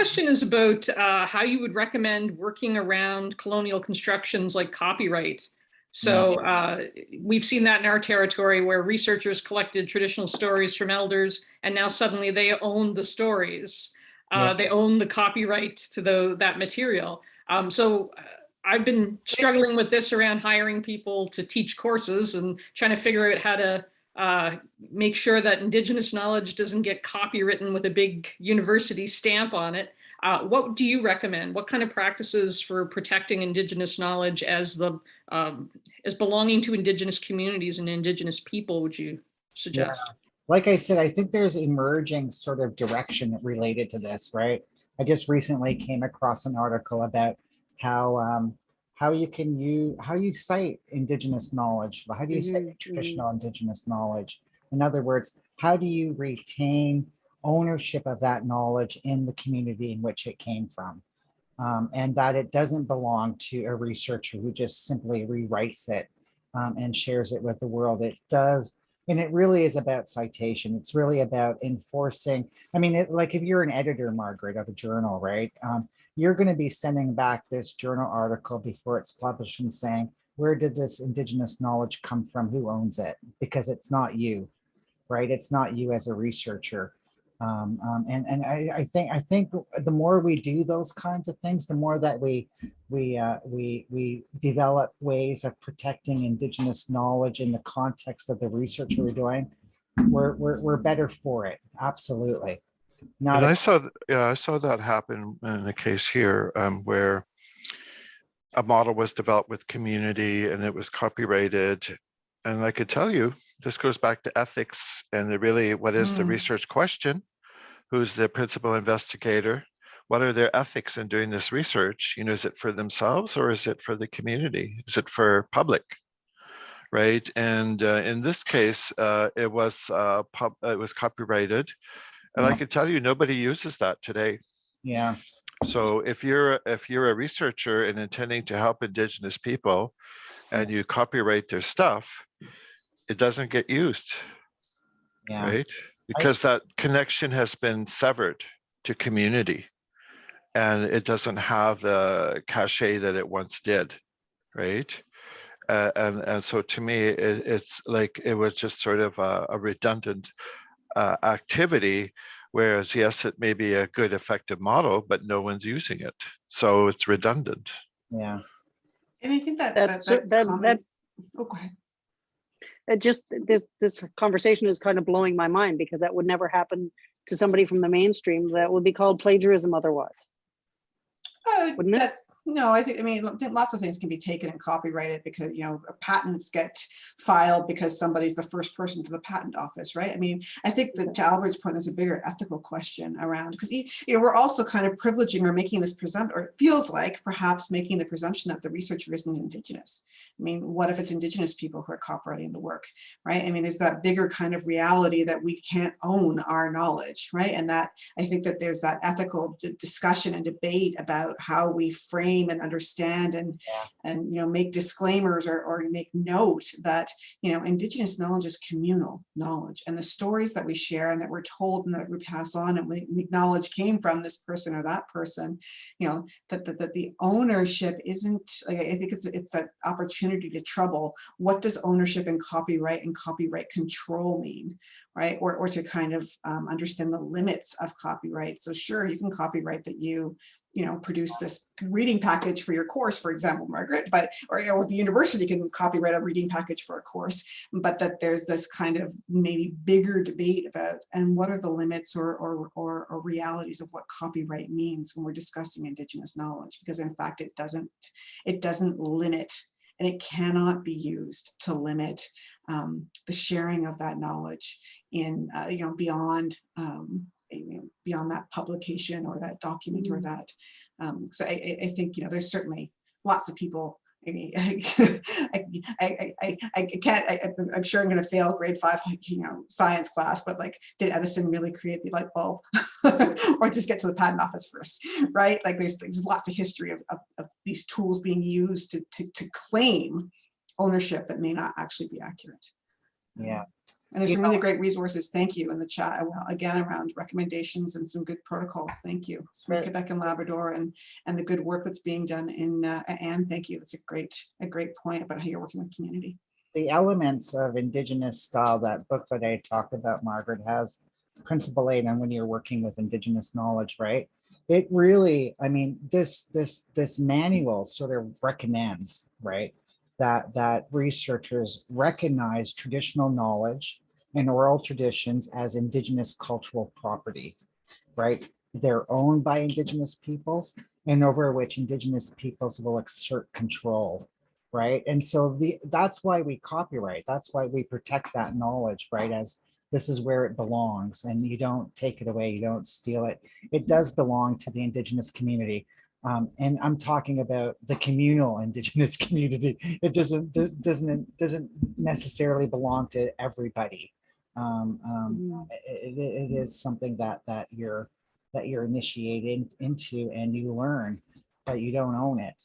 question is about how you would recommend working around colonial constructions like copyright. So we've seen that in our territory where researchers collected traditional stories from elders, and now suddenly they own the stories. They own the copyright to that material. I've been struggling with this around hiring people to teach courses and trying to figure out how to make sure that Indigenous knowledge doesn't get copywritten with a big university stamp on it. What do you recommend? What kind of practices for protecting Indigenous knowledge as belonging to Indigenous communities and Indigenous people would you suggest? Yeah. Like I said, I think there's emerging sort of direction related to this, right? I just recently came across an article about how you cite Indigenous knowledge. How do you cite traditional Indigenous knowledge? In other words, how do you retain ownership of that knowledge in the community in which it came from? And that it doesn't belong to a researcher who just simply rewrites it and shares it with the world. It does. And it really is about citation. It's really about enforcing. I mean, like if you're an editor, Margaret, of a journal, right? You're going to be sending back this journal article before it's published and saying, where did this Indigenous knowledge come from? Who owns it? Because it's not you, right? It's not you as a researcher. And I think the more we do those kinds of things, the more that we develop ways of protecting Indigenous knowledge in the context of the research we're doing, we're better for it. Absolutely. And I saw that happen in a case here where a model was developed with community and it was copyrighted. And I could tell you, this goes back to ethics and what is the research question? Who's the principal investigator? What are their ethics in doing this research? You know, is it for themselves or is it for the community? Is it for public? Right. And in this case, it was copyrighted. And I can tell you, nobody uses that today. Yeah. So if you're a researcher and intending to help Indigenous people and you copyright their stuff, it doesn't get used. Yeah. Right? Because that connection has been severed to community and it doesn't have the cachet that it once did, right? And so to me, it's like it was just sort of a redundant activity, whereas yes, it may be a good effective model, but no one's using it. So it's redundant. Yeah. And I think that oh, go ahead. This conversation is kind of blowing my mind because that would never happen to somebody from the mainstream. That would be called plagiarism otherwise. Wouldn't it? No, I mean, lots of things can be taken and copyrighted because, you know, patents get filed because somebody's the first person to the patent office, right? I mean, I think that to Albert's point, there's a bigger ethical question around, because, you know, we're also kind of privileging or making this presumption, or it feels like perhaps making the presumption that the researcher isn't Indigenous. I mean, what if it's Indigenous people who are copyrighting the work, right? I mean, there's that bigger kind of reality that we can't own our knowledge, right? And that I think that there's that ethical discussion and debate about how we frame and understand and you know, make disclaimers or make note that, you know, Indigenous knowledge is communal knowledge, and the stories that we share and that we're told and that we pass on and we acknowledge came from this person or that person, you know, that the ownership isn't, like, I think it's an opportunity to trouble what does ownership and copyright control mean, right? Or to kind of understand the limits of copyright. So sure, you can copyright that you know, produce this reading package for your course, for example, Margaret, but, or, you know, the university can copyright a reading package for a course, but that there's this kind of maybe bigger debate about, and what are the limits or realities of what copyright means when we're discussing Indigenous knowledge, because in fact, it doesn't limit, and it cannot be used to limit the sharing of that knowledge in, you know, beyond that publication or that document or that. So I think, you know, there's certainly lots of people. I mean, I can't, I'm sure I'm going to fail grade 5, you know, science class, but like, did Edison really create the light bulb or just get to the patent office first, right? Like there's lots of history of these tools being used to claim ownership that may not actually be accurate. Yeah. And there's You some really know- great resources, thank you, in the chat, again, around recommendations and some good protocols, thank you. From Right. Quebec and Labrador and the good work that's being done in, Anne, thank you, that's a great point about how you're working with community. The elements of Indigenous style, that book that I talked about, Margaret, has principle 8 on when you're working with Indigenous knowledge, right? It really, I mean, this manual sort of recommends, right, that researchers recognize traditional knowledge and oral traditions as Indigenous cultural property, right? They're owned by Indigenous peoples and over which Indigenous peoples will exert control, right? And so that's why we copyright. That's why we protect that knowledge, right? As this is where it belongs, and you don't take it away, you don't steal it. It does belong to the Indigenous community. And I'm talking about the communal Indigenous community. It doesn't necessarily belong to everybody. It is something that you're initiated into and you learn, but you don't own it.